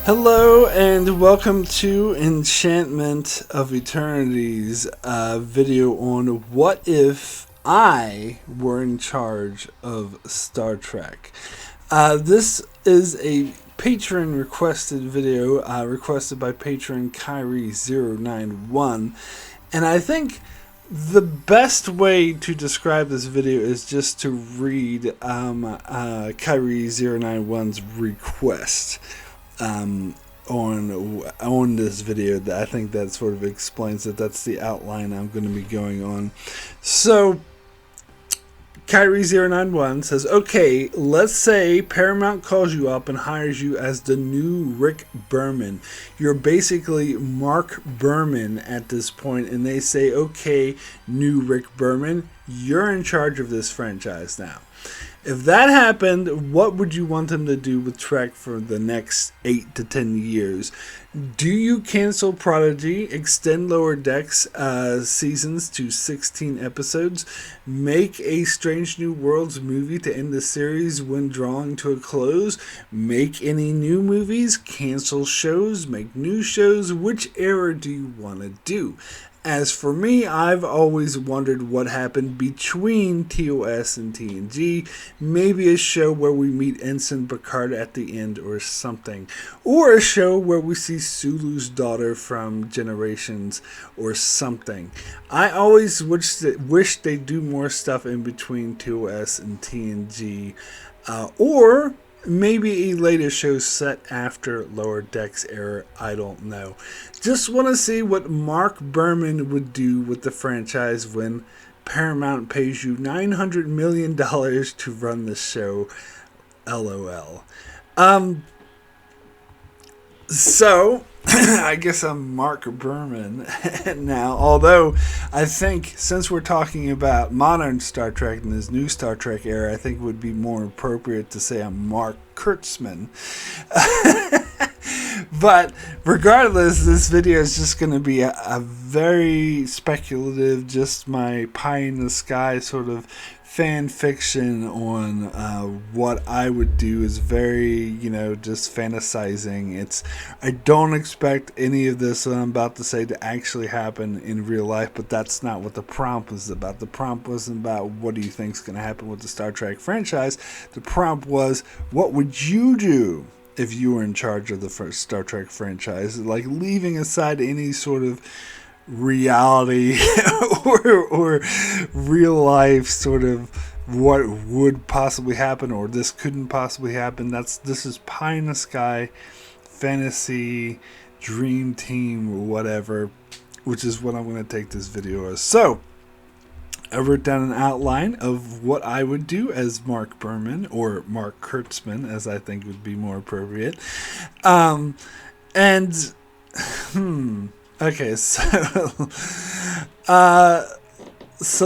Hello and welcome to Enchantment of Eternity's video on what if I were in charge of Star Trek. This is a patron requested video requested by patron Kyrie091, and I think the best way to describe this video is just to read Kyrie091's request on this video. That I think that sort of explains it. That's the outline I'm going to be going on. So Kyrie091 says, okay, let's say Paramount calls you up and hires you as the new Rick Berman. You're basically Mark Berman at this point, and they say, okay, new Rick Berman, you're in charge of this franchise now. If that happened, what would you want them to do with Trek for the next 8 to 10 years? Do you cancel Prodigy, extend Lower Decks seasons to 16 episodes, make a Strange New Worlds movie to end the series when drawing to a close, make any new movies, cancel shows, make new shows? Which era do you want to do? As for me, I've always wondered what happened between TOS and TNG. Maybe a show where we meet Ensign Picard at the end or something. Or a show where we see Sulu's daughter from Generations or something. I always wish they'd do more stuff in between TOS and TNG. Or maybe a later show set after Lower Decks era, I don't know. Just want to see what Mark Berman would do with the franchise when Paramount pays you $900 million to run the show. LOL. So I guess I'm Mark Berman now, although I think since we're talking about modern Star Trek and this new Star Trek era, I think it would be more appropriate to say I'm Mark Kurtzman. But regardless, this video is just going to be a very speculative, just my pie in the sky sort of fan fiction on what I would do. Is very, just fantasizing. I don't expect any of this that I'm about to say to actually happen in real life, but that's not what the prompt was about. The prompt wasn't about what do you think is going to happen with the Star Trek franchise. The prompt was, what would you do if you were in charge of the first Star Trek franchise? Like, leaving aside any sort of reality or real life sort of what would possibly happen or this couldn't possibly happen. This is pie in the sky fantasy dream team or whatever, which is what I'm going to take this video as. So I wrote down an outline of what I would do as Mark Berman, or Mark Kurtzman, as I think would be more appropriate. Okay, so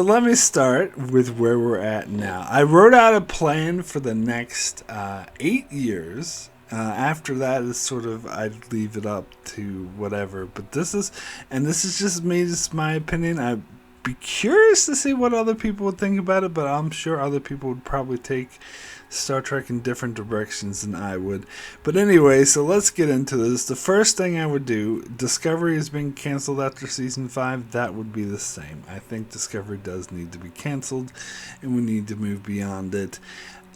let me start with where we're at now. I wrote out a plan for the next 8 years. After that is sort of, I'd leave it up to whatever. But this is just me, just my opinion. I'd be curious to see what other people would think about it, but I'm sure other people would probably take Star Trek in different directions than I would. But anyway, so let's get into this. The first thing I would do, Discovery is being canceled after season 5. That would be the same. I think Discovery does need to be canceled, and we need to move beyond it.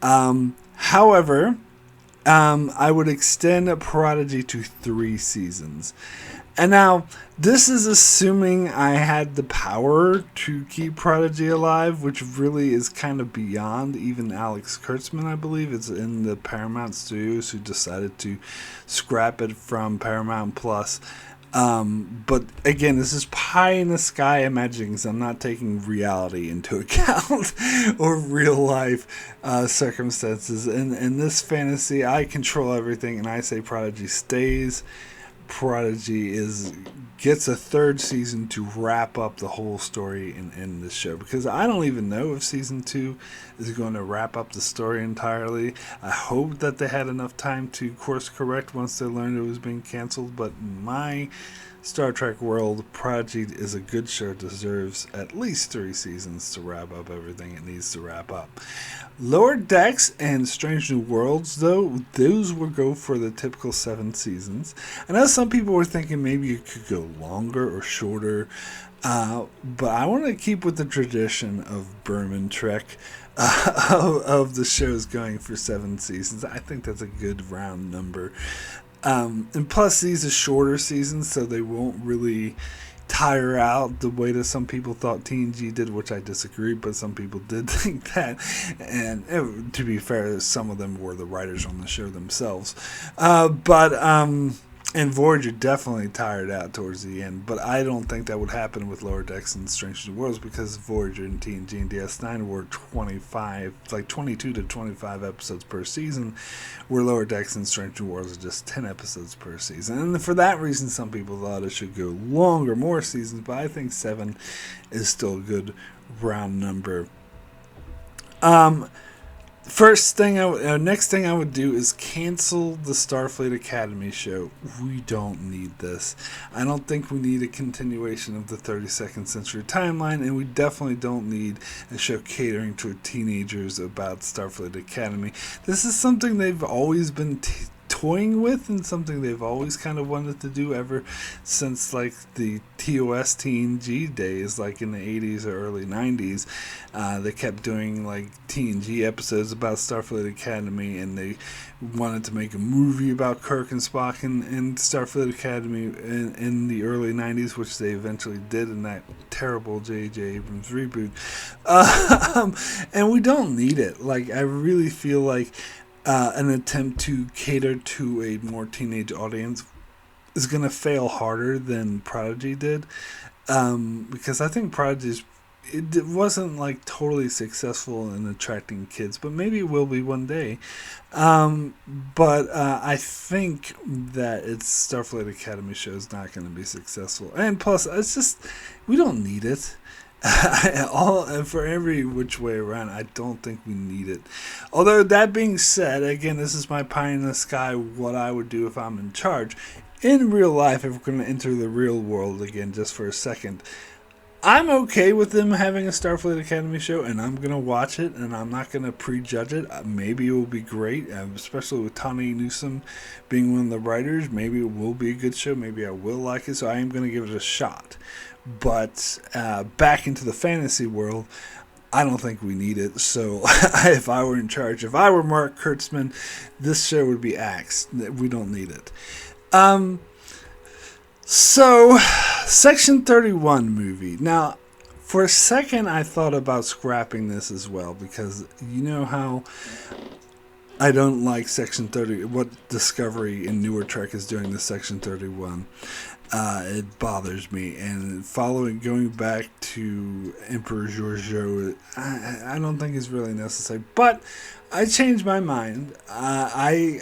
However, I would extend Prodigy to 3 seasons. And now, this is assuming I had the power to keep Prodigy alive, which really is kind of beyond even Alex Kurtzman, I believe. It's in the Paramount Studios who decided to scrap it from Paramount Plus. But again, this is pie in the sky imaginings. I'm not taking reality into account or real life circumstances. In this fantasy, I control everything, and I say Prodigy stays. Prodigy gets a 3rd season to wrap up the whole story and end the show, because I don't even know if season 2 is going to wrap up the story entirely. I hope that they had enough time to course correct once they learned it was being canceled, but my Star Trek world, Prodigy is a good show. It deserves at least 3 seasons to wrap up everything it needs to wrap up. Lower Decks and Strange New Worlds, though, those would go for the typical 7 seasons. I know some people were thinking maybe it could go longer or shorter, but I want to keep with the tradition of Berman Trek of the shows going for 7 seasons. I think that's a good round number. And plus, these are shorter seasons, so they won't really tire out the way that some people thought TNG did, which I disagree, but some people did think that. And to be fair, some of them were the writers on the show themselves. And Voyager definitely tired out towards the end, but I don't think that would happen with Lower Decks and Strange New Worlds, because Voyager and TNG and DS9 were 22 to 25 episodes per season, where Lower Decks and Strange New Worlds are just 10 episodes per season. And for that reason, some people thought it should go longer, more seasons, but I think 7 is still a good round number. Next thing I would do is cancel the Starfleet Academy show. We don't need this. I don't think we need a continuation of the 32nd century timeline, and we definitely don't need a show catering to teenagers about Starfleet Academy. This is something they've always been toying with, and something they've always kind of wanted to do ever since like the TOS TNG days, like in the 80s or early 90s. They kept doing like TNG episodes about Starfleet Academy, and they wanted to make a movie about Kirk and Spock and Starfleet Academy in the early 90s, which they eventually did in that terrible J.J. Abrams reboot. And we don't need it. Like, I really feel like an attempt to cater to a more teenage audience is going to fail harder than Prodigy did, because I think Prodigy it wasn't like totally successful in attracting kids, but maybe it will be one day. But I think that its Starfleet Academy show is not going to be successful, and plus it's just, we don't need it. For every which way around, I don't think we need it. Although, that being said, again, this is my pie in the sky, what I would do if I'm in charge. In real life, if we're going to enter the real world again just for a second, I'm okay with them having a Starfleet Academy show, and I'm going to watch it, and I'm not going to prejudge it. Maybe it will be great, especially with Tawny Newsome being one of the writers. Maybe it will be a good show. Maybe I will like it, so I am going to give it a shot. But back into the fantasy world, I don't think we need it. So if I were in charge, if I were Mark Kurtzman, this show would be axed. We don't need it. So, Section 31 movie. Now, for a second, I thought about scrapping this as well, because you know how I don't like Section 30, what Discovery in newer Trek is doing to Section 31. It bothers me, and going back to Emperor Giorgio, I don't think is really necessary. But I changed my mind. I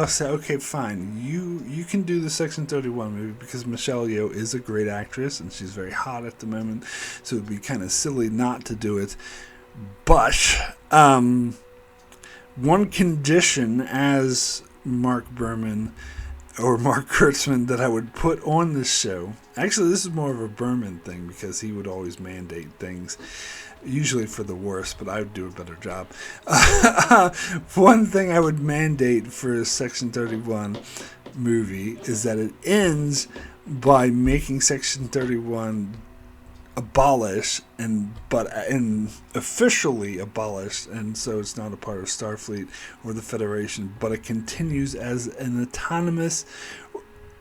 say, okay, fine, you can do the Section 31 movie, because Michelle Yeoh is a great actress, and she's very hot at the moment, so it would be kind of silly not to do it. But one condition as Mark Berman or Mark Kurtzman that I would put on this show. Actually, this is more of a Berman thing, because he would always mandate things, usually for the worse, but I would do a better job. One thing I would mandate for a Section 31 movie is that it ends by making Section 31 abolish and officially abolished, and so it's not a part of Starfleet or the Federation, but it continues as an autonomous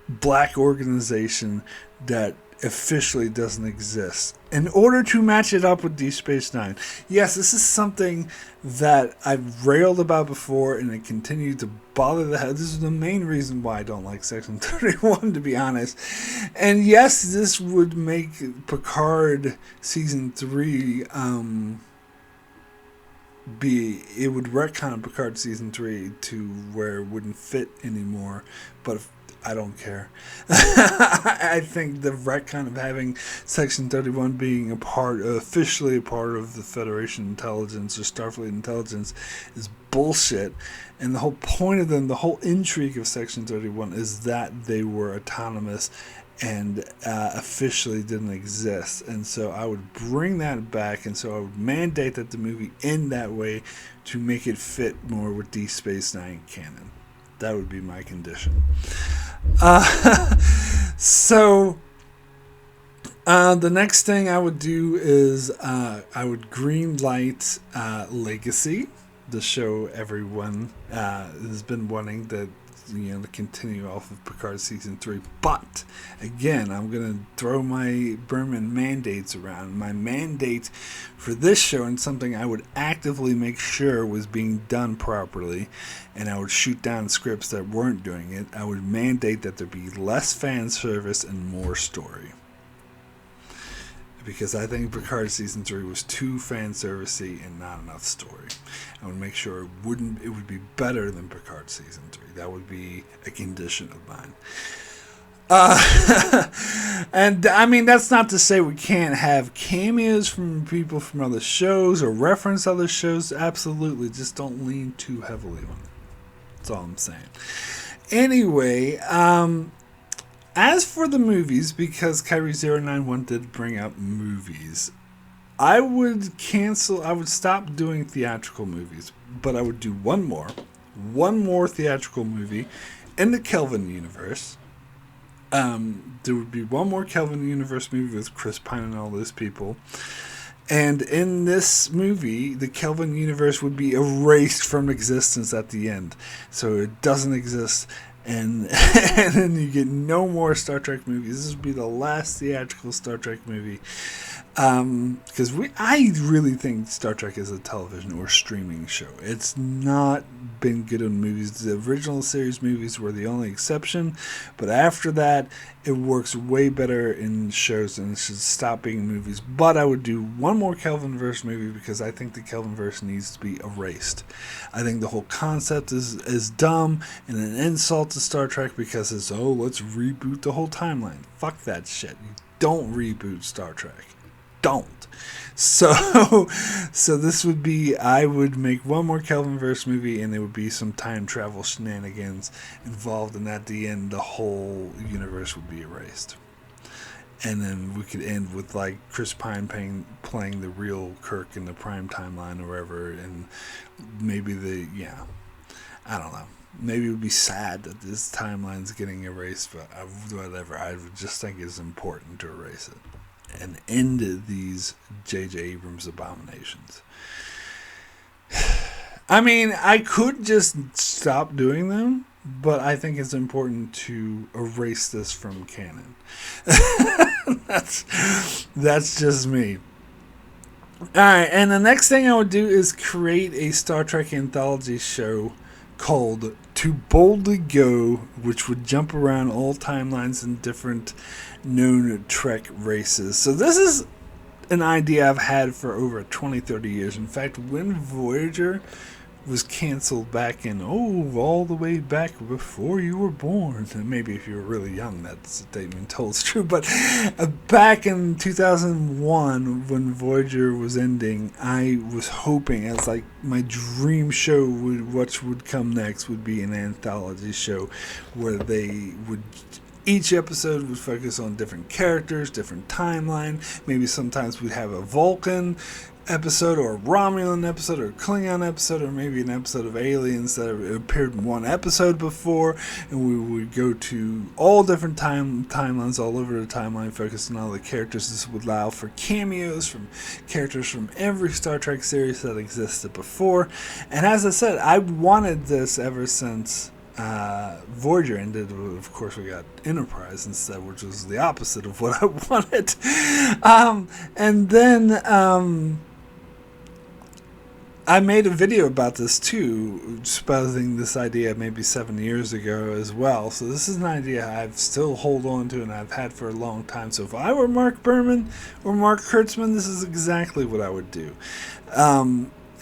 black organization that officially doesn't exist, in order to match it up with Deep Space Nine. Yes, this is something that I've railed about before, and it continued to bother the head. This is the main reason why I don't like Section 31, to be honest. And yes, this would make Picard Season 3 it would retcon Picard Season 3 to where it wouldn't fit anymore, but I don't care. I think the retcon of having Section 31 being officially a part of the Federation intelligence or Starfleet intelligence is bullshit. And the whole point of them, the whole intrigue of Section 31 is that they were autonomous and officially didn't exist. And so I would bring that back, and so I would mandate that the movie end that way to make it fit more with Deep Space Nine canon. That would be my condition. So the next thing I would do is I would green light Legacy, the show everyone has been wanting to continue off of Picard season 3. But again, I'm gonna throw my Berman mandates around. My mandate for this show, and something I would actively make sure was being done properly, and I would shoot down scripts that weren't doing it. I would mandate that there be less fan service and more story. Because I think Picard season 3 was too fan servicey and not enough story. I would make sure it would be better than Picard season 3. That would be a condition of mine. And I mean, that's not to say we can't have cameos from people from other shows or reference other shows. Absolutely, just don't lean too heavily on it. That's all I'm saying. Anyway, as for the movies, because Kyrie091 did bring up movies, I would stop doing theatrical movies, but I would do one more theatrical movie in the Kelvin universe. There would be one more Kelvin universe movie with Chris Pine and all those people. And in this movie, the Kelvin universe would be erased from existence at the end. So it doesn't exist. And then you get no more Star Trek movies. This would be the last theatrical Star Trek movie. Because I really think Star Trek is a television or streaming show. It's not been good in movies. The original series movies were the only exception, but after that, it works way better in shows, and it should stop being movies. But I would do one more Kelvinverse movie because I think the Kelvinverse needs to be erased. I think the whole concept is dumb and an insult to Star Trek because it's, let's reboot the whole timeline. Fuck that shit. You don't reboot Star Trek. Don't. So this would be, I would make one more Kelvinverse movie, and there would be some time travel shenanigans involved, and at the end, the whole universe would be erased. And then we could end with like Chris Pine playing the real Kirk in the prime timeline or wherever, and maybe I don't know. Maybe it would be sad that this timeline's getting erased, but whatever. I would just think it's important to erase it and end these J.J. Abrams abominations. I mean, I could just stop doing them, but I think it's important to erase this from canon. That's just me. Alright, and the next thing I would do is create a Star Trek Anthology show called To Boldly Go, which would jump around all timelines and different known Trek races. So this is an idea I've had for over 20-30 years. In fact, when Voyager was canceled back in, all the way back before you were born, and maybe if you were really young that statement tolls true, but back in 2001 when Voyager was ending, I was hoping, as like my dream show what would come next would be an anthology show where each episode would focus on different characters, different timeline. Maybe sometimes we'd have a Vulcan episode or a Romulan episode or a Klingon episode or maybe an episode of Aliens that appeared in one episode before, and we would go to all different timelines all over the timeline, focusing on all the characters. This would allow for cameos from characters from every Star Trek series that existed before. And as I said, I wanted this ever since Voyager ended. Of course, we got Enterprise instead, which was the opposite of what I wanted. And then I made a video about this too, spouting this idea maybe 7 years ago as well. So this is an idea I've still hold on to and I've had for a long time. So if I were Mark Berman or Mark Kurtzman, this is exactly what I would do.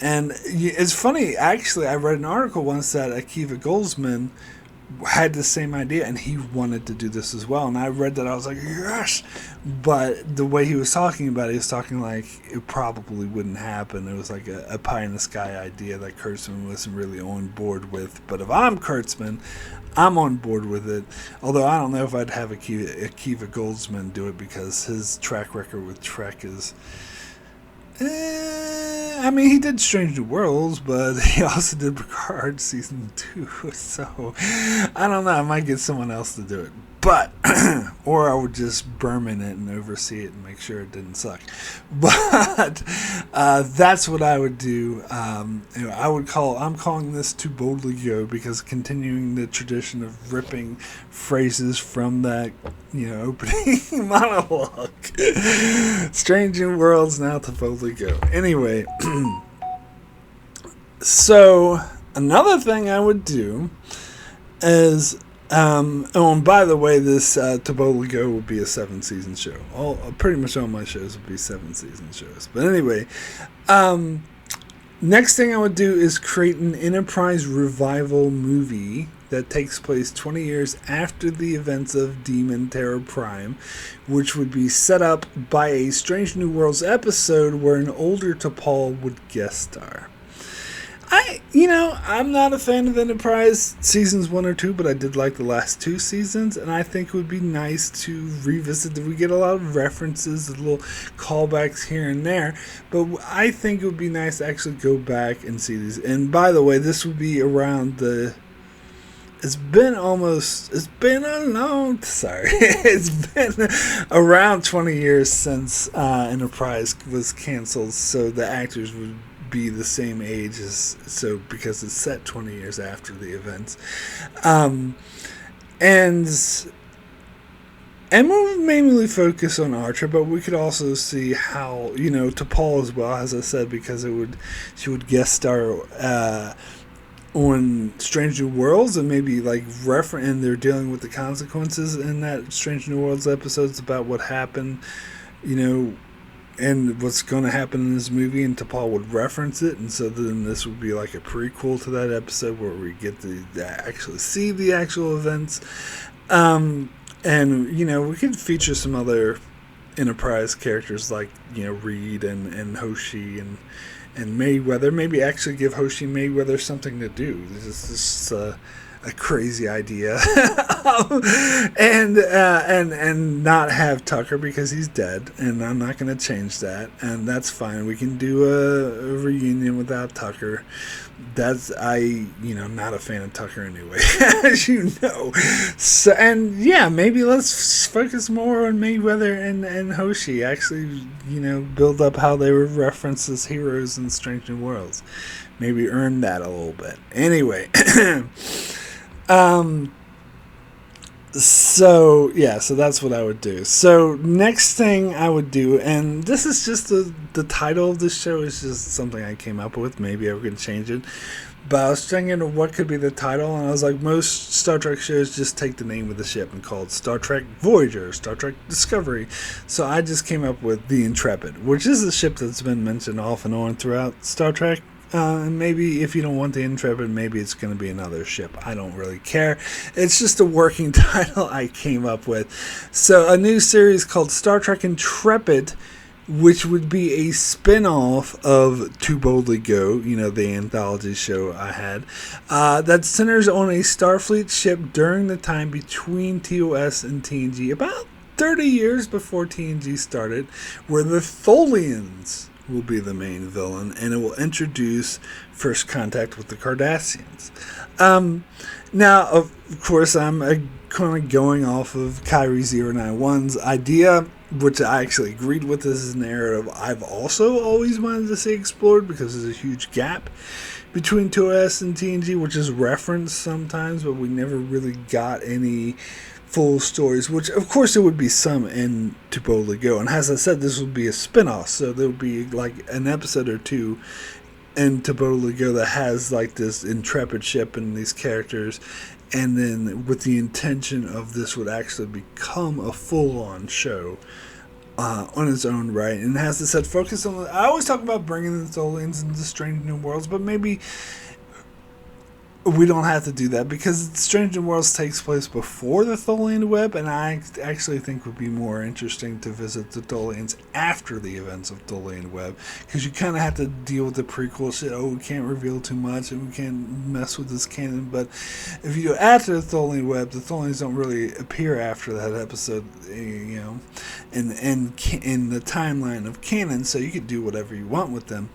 And it's funny, actually, I read an article once that Akiva Goldsman had the same idea, and he wanted to do this as well. And I read that, I was like, yes. But the way he was talking about it, he was talking like it probably wouldn't happen. It was like a pie in the sky idea that Kurtzman wasn't really on board with. But if I'm Kurtzman, I'm on board with it. Although I don't know if I'd have Akiva Goldsman do it, because his track record with Trek is... I mean, he did Strange New Worlds, but he also did Picard Season 2, so I don't know, I might get someone else to do it. But, or I would just Berman it and oversee it and make sure it didn't suck. But that's what I would do. I'm calling this Too Boldly Go, because continuing the tradition of ripping phrases from that, opening monologue. Strange New Worlds, now Too Boldly Go. Anyway, so another thing I would do is... and by the way, this To Boldly Go will be a 7-season show. Pretty much all my shows will be 7-season shows. But anyway, next thing I would do is create an Enterprise revival movie that takes place 20 years after the events of Demon Terror Prime, which would be set up by a Strange New Worlds episode where an older T'Pol would guest star. I'm not a fan of Enterprise seasons 1 or 2, but I did like the last 2 seasons, and I think it would be nice to revisit. We get a lot of references, little callbacks here and there, but I think it would be nice to actually go back and see these. And by the way, this would be around it's been around 20 years since Enterprise was canceled, so the actors would be the same age because it's set 20 years after the events, and we'll mainly focus on Archer, but we could also see how T'Pol as well, as I said, because she would guest star on Strange New Worlds, and maybe and they're dealing with the consequences in that Strange New Worlds episodes about what happened, and what's going to happen in this movie, and T'Pol would reference it, and so then this would be like a prequel to that episode where we get to actually see the actual events. And we could feature some other Enterprise characters like Reed and Hoshi and Mayweather. Maybe actually give Hoshi and Mayweather something to do. This is a crazy idea. and not have Tucker, because he's dead, and I'm not going to change that, and that's fine. We can do a reunion without Tucker. Not a fan of Tucker anyway, as you know. So, and yeah, maybe let's focus more on Mayweather and Hoshi. Actually, build up how they were referenced as heroes in Strange New Worlds. Maybe earn that a little bit. Anyway. So that's what I would do. So next thing I would do, and this is just the title of this show is just something I came up with. Maybe I could change it, but I was thinking what could be the title, and I was like, most Star Trek shows just take the name of the ship and call it Star Trek Voyager, Star Trek Discovery. So I just came up with the Intrepid, which is a ship that's been mentioned off and on throughout Star Trek. And maybe if you don't want the Intrepid, maybe it's going to be another ship. I don't really care. It's just a working title I came up with. So a new series called Star Trek Intrepid, which would be a spin-off of Too Boldly Go, the anthology show I had, that centers on a Starfleet ship during the time between TOS and TNG, about 30 years before TNG started, where the Tholians will be the main villain, and it will introduce first contact with the Cardassians. Now, of course, I'm kind of going off of Kyrie 091's idea, which I actually agreed with. This is a narrative I've also always wanted to see explored, because there's a huge gap between TOS and TNG, which is referenced sometimes, but we never really got any full stories, which of course there would be some in To Boldly Go. And as I said, this would be a spin-off, so there would be like an episode or two in To Boldly Go that has like this Intrepid ship and these characters, and then with the intention of this would actually become a full-on show on its own right. And as I said, focus on I always talk about bringing the Tholians into Strange New Worlds, but maybe We don't have to do that because Strange New Worlds takes place before the Tholian Web, and I actually think it would be more interesting to visit the Tholians after the events of Tholian Web, because you kind of have to deal with the prequel shit. Oh, we can't reveal too much, and we can't mess with this canon. But if you go after the Tholian Web, the Tholians don't really appear after that episode, in the timeline of canon. So you could do whatever you want with them.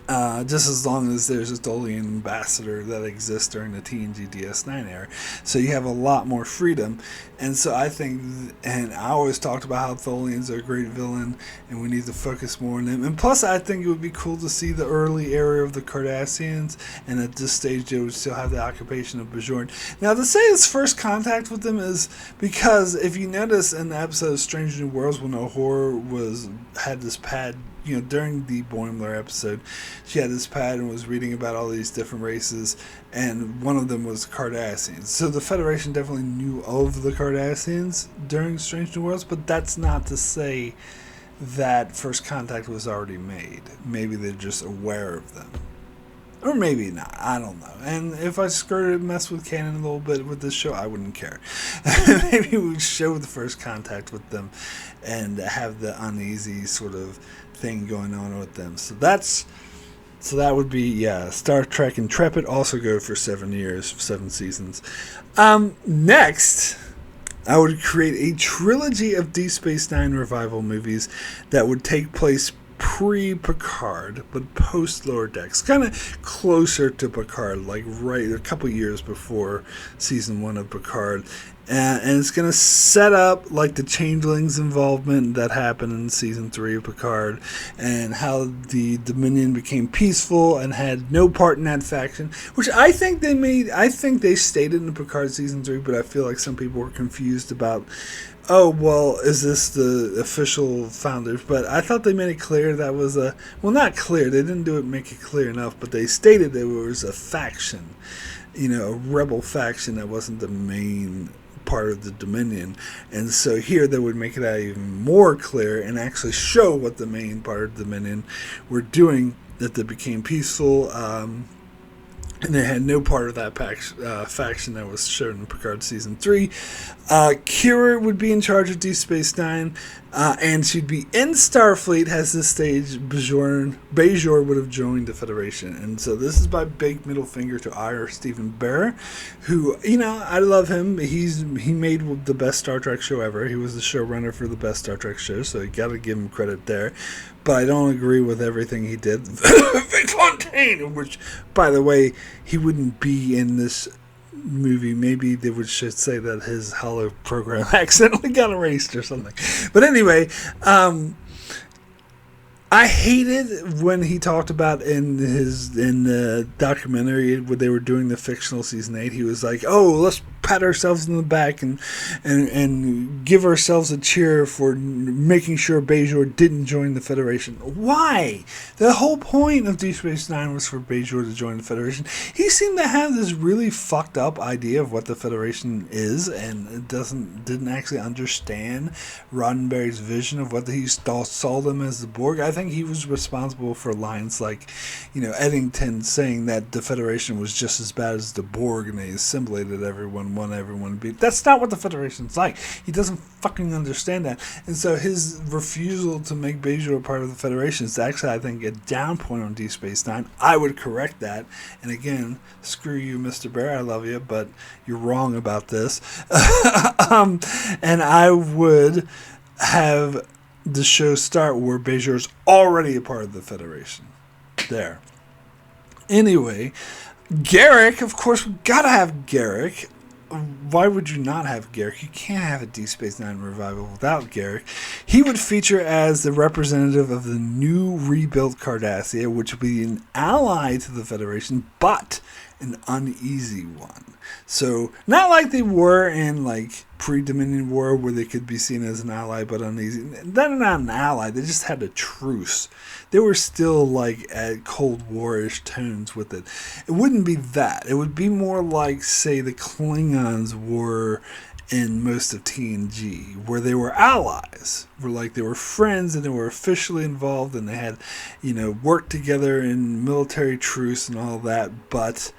Just as long as there's a Tholian ambassador that exists during the TNG DS9 era. So you have a lot more freedom. And so I think, and I always talked about how Tholians are a great villain, and we need to focus more on them. And plus, I think it would be cool to see the early era of the Cardassians, and at this stage they would still have the occupation of Bajoran. Now, to say his first contact with them is because if you notice in the episode of Strange New Worlds when Uhura had this pad, during the Boimler episode, she had this pad and was reading about all these different races, and one of them was Cardassians. So the Federation definitely knew of the Cardassians during Strange New Worlds, but that's not to say that first contact was already made. Maybe they're just aware of them. Or maybe not. I don't know. And if I mess with canon a little bit with this show, I wouldn't care. Maybe we show the first contact with them and have the uneasy sort of thing going on with them. So that would be, Star Trek Intrepid, also go for 7 years, 7 seasons. Next, I would create a trilogy of Deep Space Nine revival movies that would take place pre-Picard, but post-Lower Decks. Kind of closer to Picard, like right a couple years before season 1 of Picard. And it's going to set up like the Changelings involvement that happened in season 3 of Picard, and how the Dominion became peaceful and had no part in that faction, which I think they stated in Picard season 3, but I feel like some people were confused about, oh, well, is this the official founders? But I thought they made it clear that was not clear, they didn't make it clear enough, but they stated there was a faction, a rebel faction that wasn't the main part of the Dominion. And so here they would make it out even more clear and actually show what the main part of the Dominion were doing, that they became peaceful, and they had no part of that faction that was shown in Picard Season 3. Kira would be in charge of Deep Space Nine, and she'd be in Starfleet. As this stage, Bajor would have joined the Federation. And so this is my big middle finger to our Stephen Bear, who, I love him. He made the best Star Trek show ever. He was the showrunner for the best Star Trek show, so you got to give him credit there. But I don't agree with everything he did. Vic Fontaine, which, by the way, he wouldn't be in this movie. Maybe they should say that his Holo program accidentally got erased or something. But anyway, I hated when he talked about in the documentary where they were doing the fictional season 8. He was like, "Oh, let's pat ourselves in the back and give ourselves a cheer for making sure Bajor didn't join the Federation." Why? The whole point of Deep Space Nine was for Bajor to join the Federation. He seemed to have this really fucked up idea of what the Federation is, and didn't actually understand Roddenberry's vision of what he saw them as the Borg. I think he was responsible for lines like, Eddington saying that the Federation was just as bad as the Borg and they assimilated everyone, want everyone to be. That's not what the Federation's like. He doesn't fucking understand that. And so his refusal to make Bajor a part of the Federation is actually, I think, a down point on Deep Space Nine. I would correct that. And again, screw you, Mr. Bear. I love you, but you're wrong about this. And I would have the show start where Bajor's already a part of the Federation. There. Anyway, Garrick, of course, we gotta have Garrick. Why would you not have Garrick? You can't have a Deep Space Nine revival without Garrick. He would feature as the representative of the new rebuilt Cardassia, which would be an ally to the Federation, but an uneasy one. So, not like they were in pre-Dominion War where they could be seen as an ally but uneasy. They're not an ally, they just had a truce. They were still at Cold War-ish tones with it. It wouldn't be that. It would be more like, say, the Klingons were in most of TNG, where they were allies, where they were friends and they were officially involved and they had, worked together in military truce and all that, but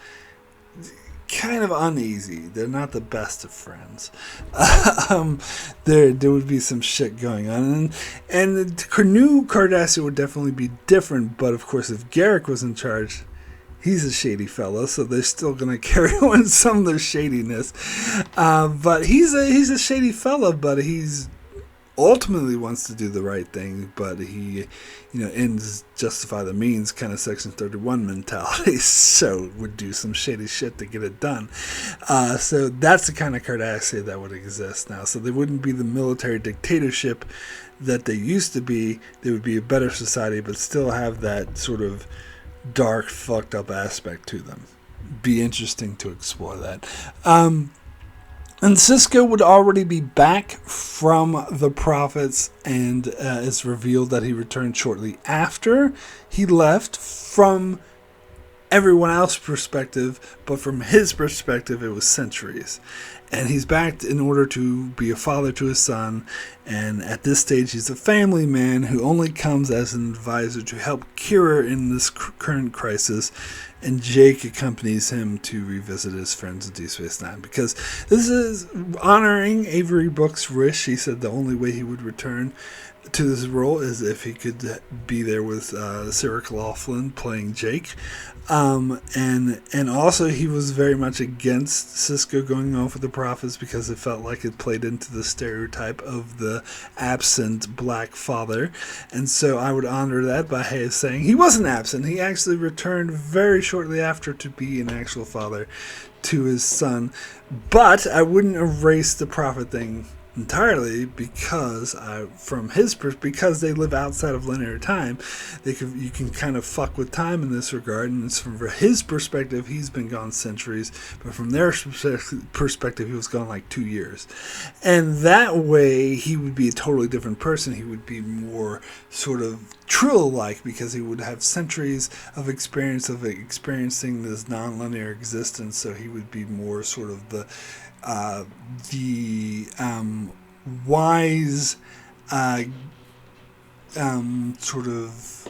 kind of uneasy. They're not the best of friends. There would be some shit going on, and the new Cardassia would definitely be different. But of course, if Garrick was in charge, he's a shady fellow, so they're still going to carry on some of their shadiness. But he's a shady fellow, but he's ultimately wants to do the right thing, but he, ends justify the means kind of Section 31 mentality, so would do some shady shit to get it done. So that's the kind of Cardassia that would exist now. So they wouldn't be the military dictatorship that they used to be. They would be a better society, but still have that sort of dark, fucked up aspect to them. Be interesting to explore that. And Sisko would already be back from the Prophets, and it's revealed that he returned shortly after he left. From everyone else's perspective, but from his perspective, it was centuries. And he's back in order to be a father to his son, and at this stage he's a family man who only comes as an advisor to help Kira in this current crisis, and Jake accompanies him to revisit his friends in Deep Space Nine, because this is honoring Avery Brooks' wish. He said the only way he would return to this role is if he could be there with Sarah Claughlin playing Jake. And also he was very much against Sisko going off with the Prophets because it felt like it played into the stereotype of the absent black father. And so I would honor that by saying he wasn't absent. He actually returned very shortly after to be an actual father to his son. But I wouldn't erase the Prophet thing entirely, because because they live outside of linear time, you can kind of fuck with time in this regard. And it's from his perspective, he's been gone centuries, but from their perspective, he was gone like 2 years. And that way, he would be a totally different person. He would be more sort of Trill-like, because he would have centuries of experiencing this non-linear existence. So he would be more sort of the wise, sort of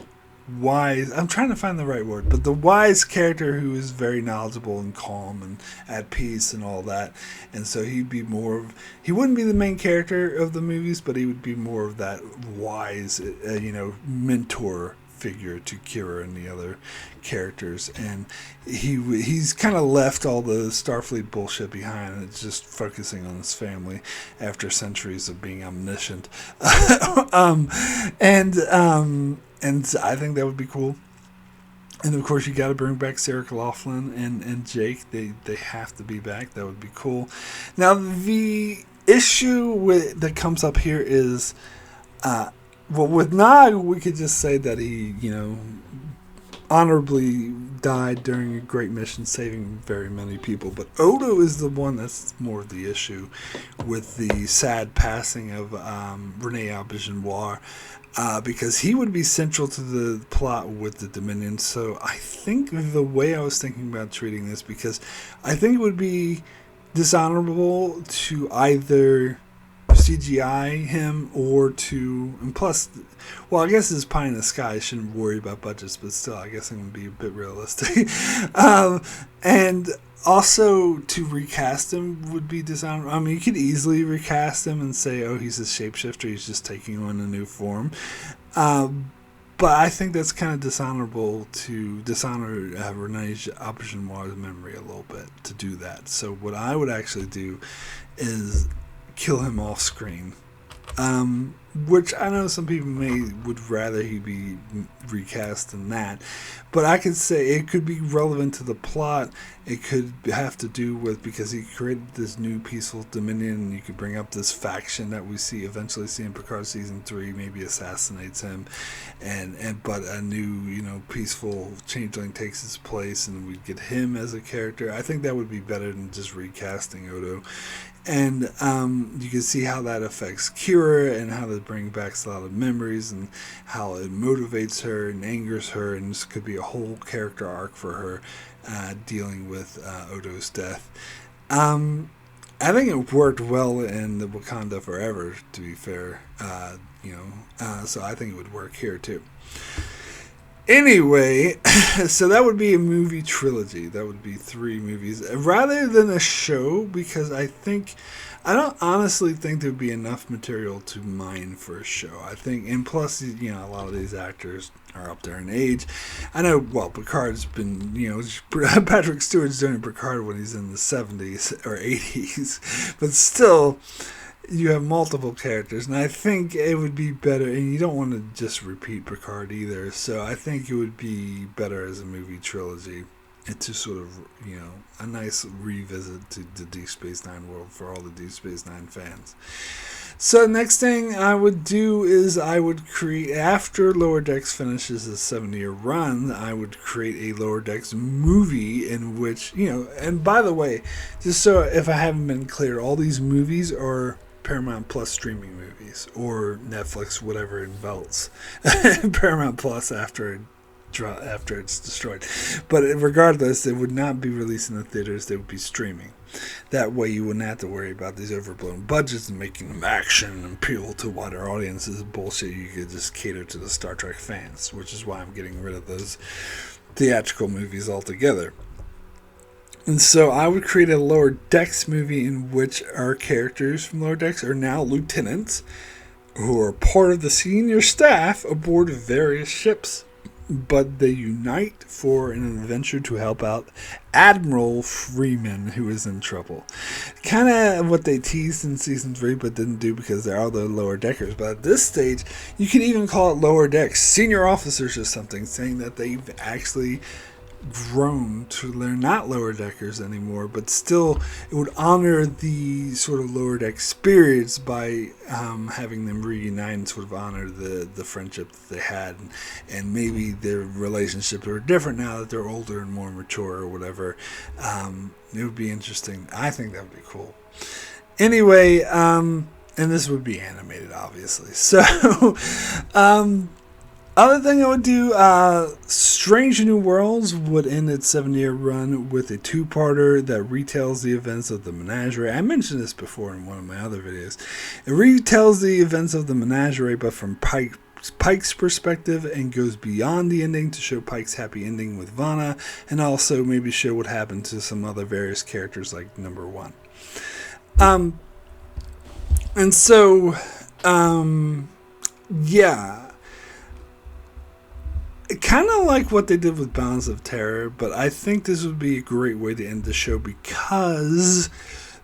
wise, I'm trying to find the right word, but the wise character who is very knowledgeable and calm and at peace and all that. And so he wouldn't be the main character of the movies, but he would be more of that wise, mentor figure to Kira and the other characters. And he's kind of left all the Starfleet bullshit behind, and it's just focusing on his family after centuries of being omniscient. And I think that would be cool. And of course, you got to bring back Sarah Claughlin and Jake. They have to be back. That would be cool. Now, the issue that comes up here is, with Nog, we could just say that he, honorably died during a great mission, saving very many people. But Odo is the one that's more of the issue, with the sad passing of Rene Auberginois, because he would be central to the plot with the Dominion. So I think the way I was thinking about treating this, because I think it would be dishonorable to either CGI him or and plus, well, I guess it's pie in the sky. I shouldn't worry about budgets, but still, I guess I'm going to be a bit realistic. And also, to recast him would be dishonorable. I mean, you could easily recast him and say, oh, he's a shapeshifter, he's just taking on a new form. But I think that's kind of dishonorable to dishonor Rene Auberginois' memory a little bit to do that. So what I would actually do is kill him off screen, which I know some people would rather he be recast than that, but I could say it could be relevant to the plot. It could have to do with, because he created this new peaceful Dominion, and you could bring up this faction that we eventually see in Picard season 3, maybe assassinates him, but a new peaceful changeling takes his place, and we'd get him as a character. I think that would be better than just recasting Odo. And you can see how that affects Kira, and how they bring back a lot of memories, and how it motivates her and angers her, and this could be a whole character arc for her, dealing with Odo's death. I think it worked well in the Wakanda Forever, to be fair. So I think it would work here too. Anyway, so that would be a movie trilogy. That would be 3 movies rather than a show, because I don't honestly think there'd be enough material to mine for a show. I think, and plus, you know, a lot of these actors are up there in age. I know, well, Picard's been, you know, Patrick Stewart's doing Picard when he's in the 70s or 80s, but still, you have multiple characters, and I think it would be better, and you don't want to just repeat Picard either, so I think it would be better as a movie trilogy, and to sort of, you know, a nice revisit to the Deep Space Nine world for all the Deep Space Nine fans. So next thing I would do is I would create, after Lower Decks finishes a 7-year run, I would create a Lower Decks movie in which, you know, and by the way, just so if I haven't been clear, all these movies are Paramount Plus streaming movies, or Netflix, whatever it belts. Paramount Plus after it's destroyed. But regardless, it would not be released in the theaters, they would be streaming. That way you wouldn't have to worry about these overblown budgets and making them action and appeal to wider audiences. Bullshit, you could just cater to the Star Trek fans, which is why I'm getting rid of those theatrical movies altogether. And so I would create a Lower Decks movie in which our characters from Lower Decks are now lieutenants who are part of the senior staff aboard various ships, but they unite for an adventure to help out Admiral Freeman, who is in trouble. Kind of what they teased in season 3, but didn't do because they're all the Lower Deckers. But at this stage, you can even call it Lower Decks senior officers or something, saying that they've actually grown to they're not Lower Deckers anymore, but still it would honor the sort of Lower Deck spirits by having them reunite and sort of honor the friendship that they had, and maybe their relationships are different now that they're older and more mature or whatever. It would be interesting. I think that would be cool. Anyway, and this would be animated, obviously. So other thing I would do, Strange New Worlds would end its 7-year run with a 2-parter that retells the events of the Menagerie. I mentioned this before in one of my other videos. It retells the events of the Menagerie, but from Pike's perspective, and goes beyond the ending to show Pike's happy ending with Vana, and also maybe show what happened to some other various characters like Number 1. And so, yeah. Kind of like what they did with Balance of Terror, but I think this would be a great way to end the show because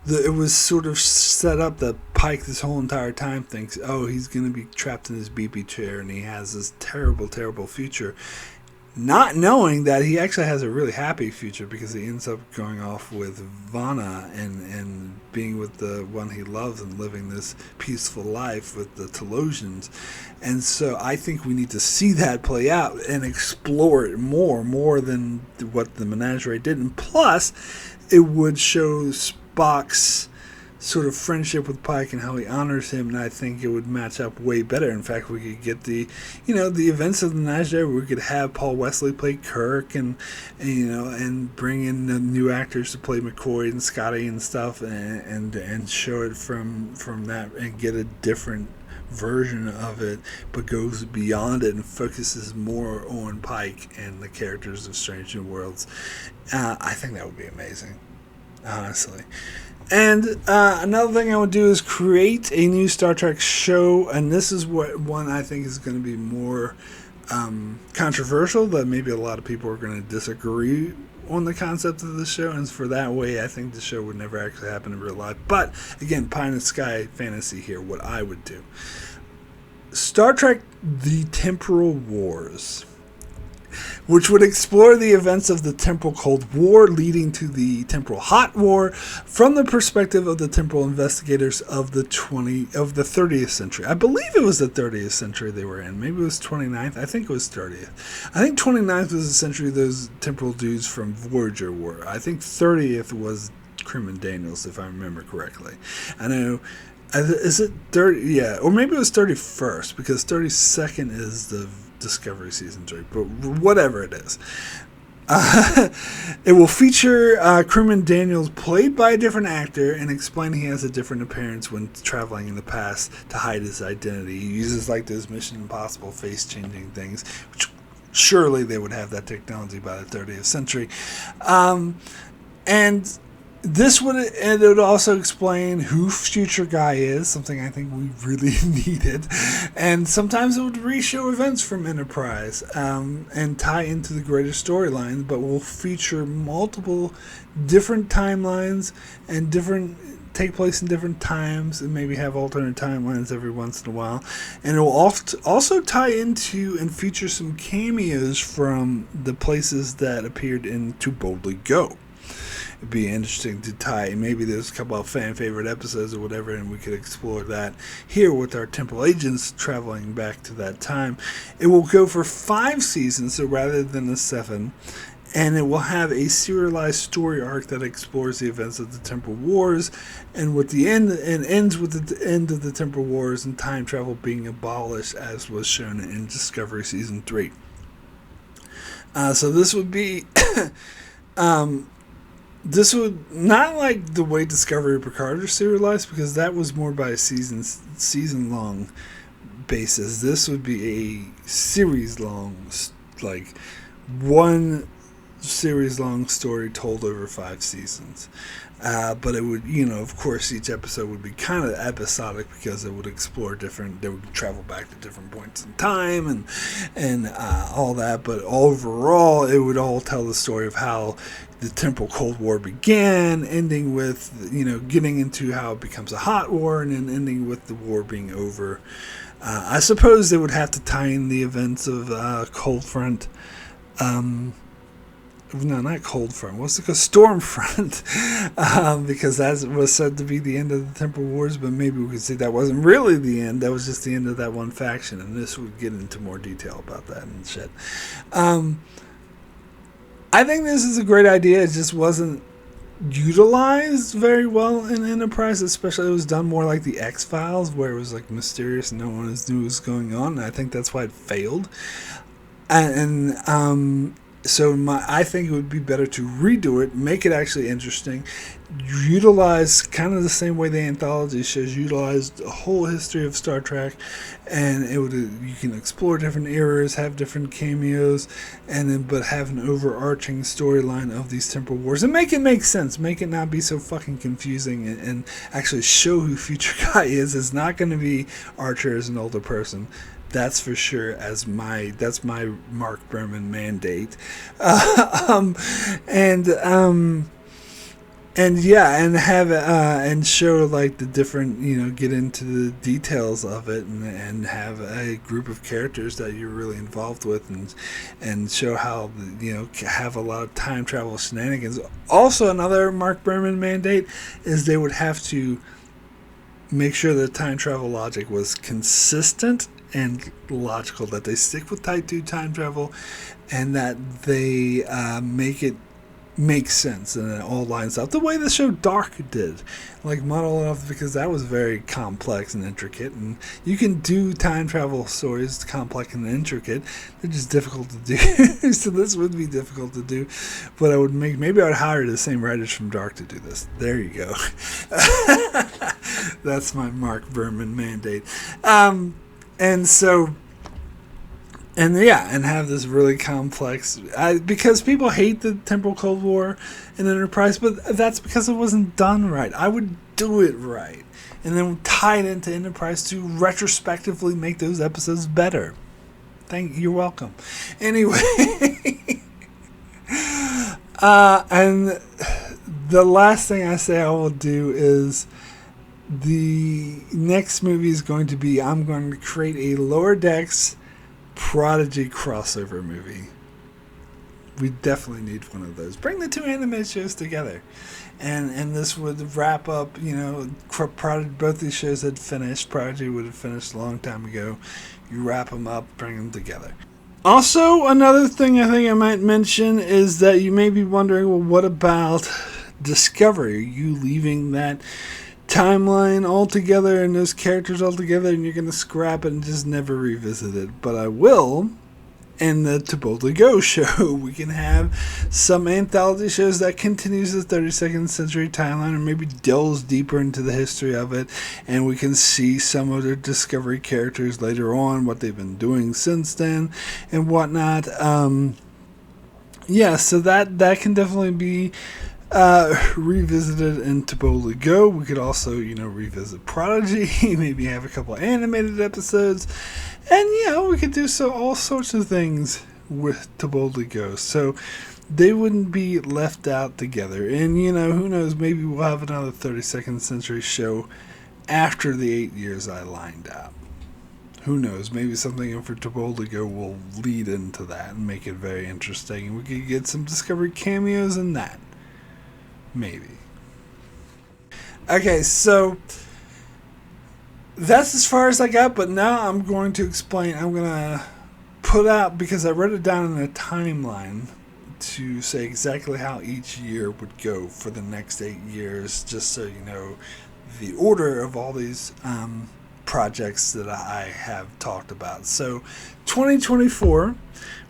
it was sort of set up that Pike this whole entire time thinks, oh, he's going to be trapped in his BP chair and he has this terrible, terrible future. Not knowing that he actually has a really happy future because he ends up going off with Vana and being with the one he loves and living this peaceful life with the Telosians. And so I think we need to see that play out and explore it more than what the Menagerie did. And plus, it would show Spock's sort of friendship with Pike and how he honors him, and I think it would match up way better. In fact, we could get the events of the Menagerie. We could have Paul Wesley play Kirk, and bring in the new actors to play McCoy and Scotty and stuff, and show it from that, and get a different version of it, but goes beyond it and focuses more on Pike and the characters of Strange New Worlds. I think that would be amazing, honestly. And another thing I would do is create a new Star Trek show, and this is what one I think is going to be more controversial, that maybe a lot of people are going to disagree on the concept of the show, and for that way I think the show would never actually happen in real life. But again, pie in the sky fantasy here, what I would do. Star Trek The Temporal Wars, which would explore the events of the Temporal Cold War leading to the Temporal Hot War from the perspective of the temporal investigators of the 30th century. I believe it was the 30th century they were in. Maybe it was 29th. I think it was 30th. I think 29th was the century those temporal dudes from Voyager were. I think 30th was Krim and Daniels, if I remember correctly. I know. Is it 30? Yeah, or maybe it was 31st, because 32nd is the Discovery Season 3, but whatever it is. It will feature Krim and Daniels played by a different actor, and explain he has a different appearance when traveling in the past to hide his identity. He uses like those Mission Impossible face-changing things, which Surely they would have that technology by the 30th century. And this would, and it would also explain who Future Guy is, something I think we really needed. And sometimes it would re-show events from Enterprise and tie into the greater storyline, but will feature multiple different timelines and take place in different times, and maybe have alternate timelines every once in a while. And it will also tie into and feature some cameos from the places that appeared in To Boldly Go. It'd be interesting to tie. Maybe there's a couple of fan favorite episodes or whatever, and we could explore that here with our Temporal agents traveling back to that time. It will go for 5 seasons, so rather than the 7. And it will have a serialized story arc that explores the events of the Temporal Wars, and ends with the end of the Temporal Wars and time travel being abolished, as was shown in Discovery Season 3. So this would be, this would not like the way Discovery Picard are serialized, because that was more by a season long basis. This would be a series long, like one series long story told over 5 seasons. But it would, of course, each episode would be kind of episodic, because it would explore they would travel back to different points in time and all that. But overall, it would all tell the story of how the Temporal Cold War began, ending with, getting into how it becomes a hot war, and then ending with the war being over. I suppose they would have to tie in the events of Cold Front. No, not Cold Front. What's it called? Storm Front. Because that was said to be the end of the Temporal Wars, but maybe we could say that wasn't really the end. That was just the end of that one faction, and this would get into more detail about that and shit. I think this is a great idea. It just wasn't utilized very well in Enterprise, especially it was done more like the X-Files, where it was like mysterious and no one knew what was going on, and I think that's why it failed. So I think it would be better to redo it, make it actually interesting, utilize kind of the same way the Anthology shows utilized the whole history of Star Trek, and you can explore different eras, have different cameos, but have an overarching storyline of these Temporal Wars, and make it make sense, make it not be so fucking confusing, and actually show who Future Guy is. It's not going to be Archer as an older person. That's for sure. That's my Mark Berman mandate, and have and show like the different, get into the details of it, and have a group of characters that you're really involved with, and show how have a lot of time travel shenanigans. Also, another Mark Berman mandate is they would have to make sure that time travel logic was consistent and logical, that they stick with Type 2 time travel, and that they make it make sense, and it all lines up the way the show Dark did, like model it off, because that was very complex and intricate, and you can do time travel stories complex and intricate. They're just difficult to do. So this would be difficult to do, but maybe I would hire the same writers from Dark to do this. There you go. That's my Mark Berman mandate. And have this really complex, because people hate the Temporal Cold War in Enterprise, but that's because it wasn't done right. I would do it right, and then tie it into Enterprise to retrospectively make those episodes better. You're welcome. Anyway, and the last thing I say I will do is, the next movie is going to be, I'm going to create a Lower Decks Prodigy crossover movie. We definitely need one of those. Bring the 2 anime shows together. And this would wrap up, both these shows had finished. Prodigy would have finished a long time ago. You wrap them up, bring them together. Also, another thing I think I might mention is that you may be wondering, well, what about Discovery? Are you leaving that timeline altogether and those characters altogether, and you're going to scrap it and just never revisit it? But I will, and the To Boldly Go show. We can have some anthology shows that continues the 32nd century timeline or maybe delves deeper into the history of it, and we can see some of their Discovery characters later on, what they've been doing since then and whatnot. So that can definitely be revisited in To Boldly Go. We could also, revisit Prodigy, maybe have a couple animated episodes, and we could do all sorts of things with To Boldly Go. So they wouldn't be left out together. And who knows, maybe we'll have another 32nd century show after the 8 years I lined out. Who knows, maybe something for To Boldly Go will lead into that and make it very interesting. And we could get some Discovery cameos in that. Maybe. Okay, so that's as far as I got, but now I'm going to explain. I'm going to put out, because I wrote it down in a timeline to say exactly how each year would go for the next 8 years, just so you know the order of all these projects that I have talked about. So 2024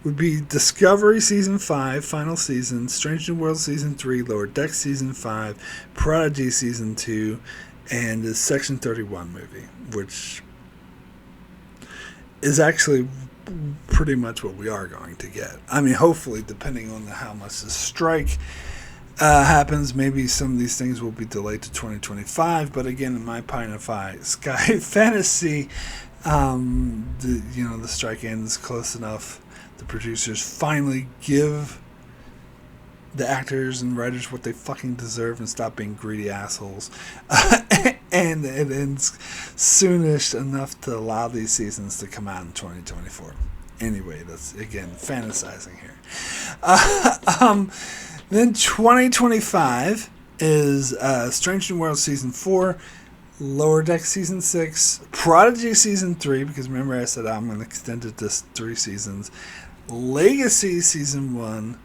would be Discovery Season 5, final season, Strange New Worlds Season 3, Lower Decks Season 5, Prodigy Season 2, and the Section 31 movie, which is actually pretty much what we are going to get. I mean, hopefully, depending on how much the strike happens, maybe some of these things will be delayed to 2025, but again, in my pie in the sky fantasy, the strike ends close enough. The producers finally give the actors and writers what they fucking deserve and stop being greedy assholes. And it ends soonish enough to allow these seasons to come out in 2024. Anyway, that's, again, fantasizing here. Then 2025 is Strange New Worlds Season 4, Lower Decks Season 6, Prodigy Season 3, because remember I said I'm going to extend it to 3 seasons, Legacy Season 1,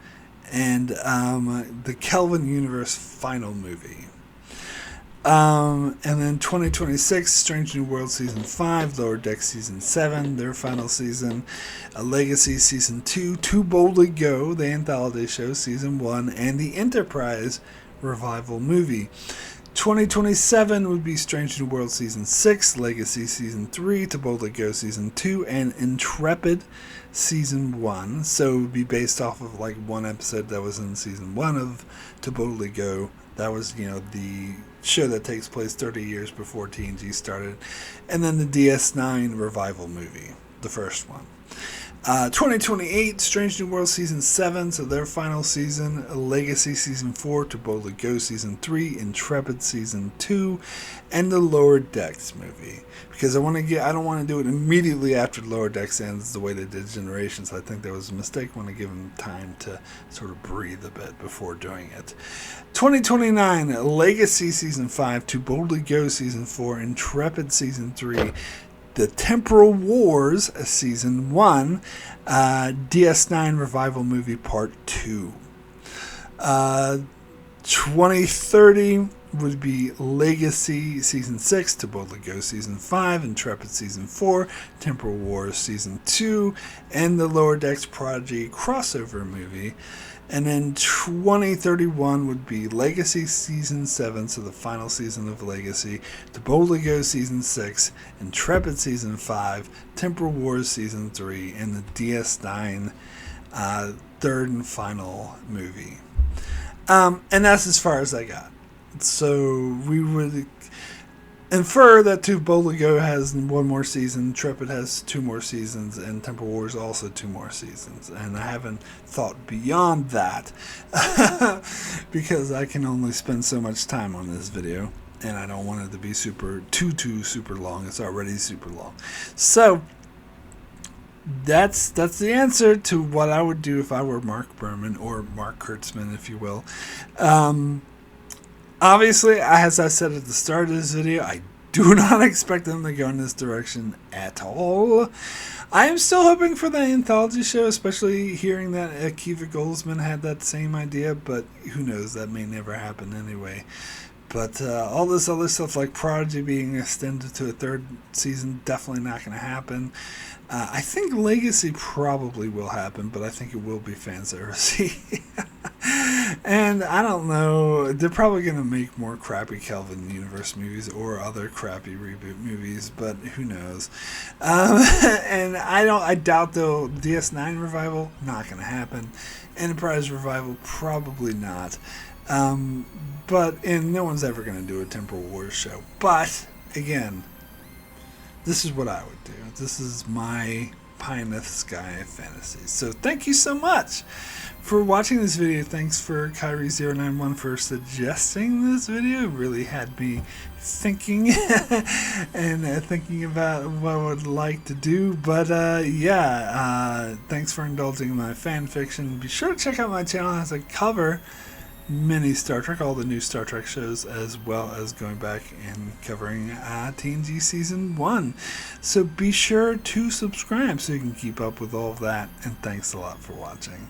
and the Kelvin Universe final movie. And then 2026, Strange New Worlds Season 5, Lower Decks Season 7, their final season, Legacy Season 2, To Boldly Go, the anthology show, Season 1, and the Enterprise revival movie. 2027 would be Strange New Worlds Season 6, Legacy Season 3, To Boldly Go Season 2, and Intrepid Season 1. So it would be based off of one episode that was in Season 1 of To Boldly Go. That was, the show that takes place 30 years before TNG started. And then the DS9 revival movie, the first one. 2028, Strange New Worlds Season 7, so their final season, Legacy Season 4, To Boldly Go Season 3, Intrepid Season 2, and the Lower Decks movie. Because I don't want to do it immediately after Lower Decks ends the way they did Generations. I think that was a mistake. I want to give them time to sort of breathe a bit before doing it. 2029, Legacy Season 5, To Boldly Go Season 4, Intrepid Season 3, the Temporal Wars Season 1, DS9 Revival Movie Part 2. 2030 would be Legacy Season 6, To Boldly Go Season 5, Intrepid Season 4, Temporal Wars Season 2, and the Lower Decks Prodigy crossover movie. And then 2031 would be Legacy Season 7, so the final season of Legacy, To Boldly Go Season 6, Intrepid Season 5, Temporal Wars Season 3, and the DS9 third and final movie. And that's as far as I got. So we would infer that To Boldly Go has 1 more season, Intrepid has 2 more seasons, and Temporal Wars also 2 more seasons. And I haven't thought beyond that because I can only spend so much time on this video, and I don't want it to be super long. It's already super long. So that's the answer to what I would do if I were Mark Berman, or Mark Kurtzman, if you will. Obviously, as I said at the start of this video, I do not expect them to go in this direction at all. I am still hoping for the anthology show, especially hearing that Akiva Goldsman had that same idea, but who knows, that may never happen anyway. But all this other stuff like Prodigy being extended to a third season, definitely not going to happen. I think Legacy probably will happen, but I think it will be fan servicey. And I don't know, they're probably going to make more crappy Kelvin Universe movies or other crappy reboot movies, but who knows. And I doubt though, DS9 revival, not going to happen. Enterprise revival, probably not. And no one's ever going to do a Temporal Wars show. But, again, this is what I would do. This is my pie in the sky fantasy. So thank you so much for watching this video. Thanks for Kyrie091 for suggesting this video. It really had me thinking and thinking about what I would like to do. But thanks for indulging in my fan fiction. Be sure to check out my channel as I cover many Star Trek, all the new Star Trek shows, as well as going back and covering TNG Season 1. So be sure to subscribe so you can keep up with all of that, and thanks a lot for watching.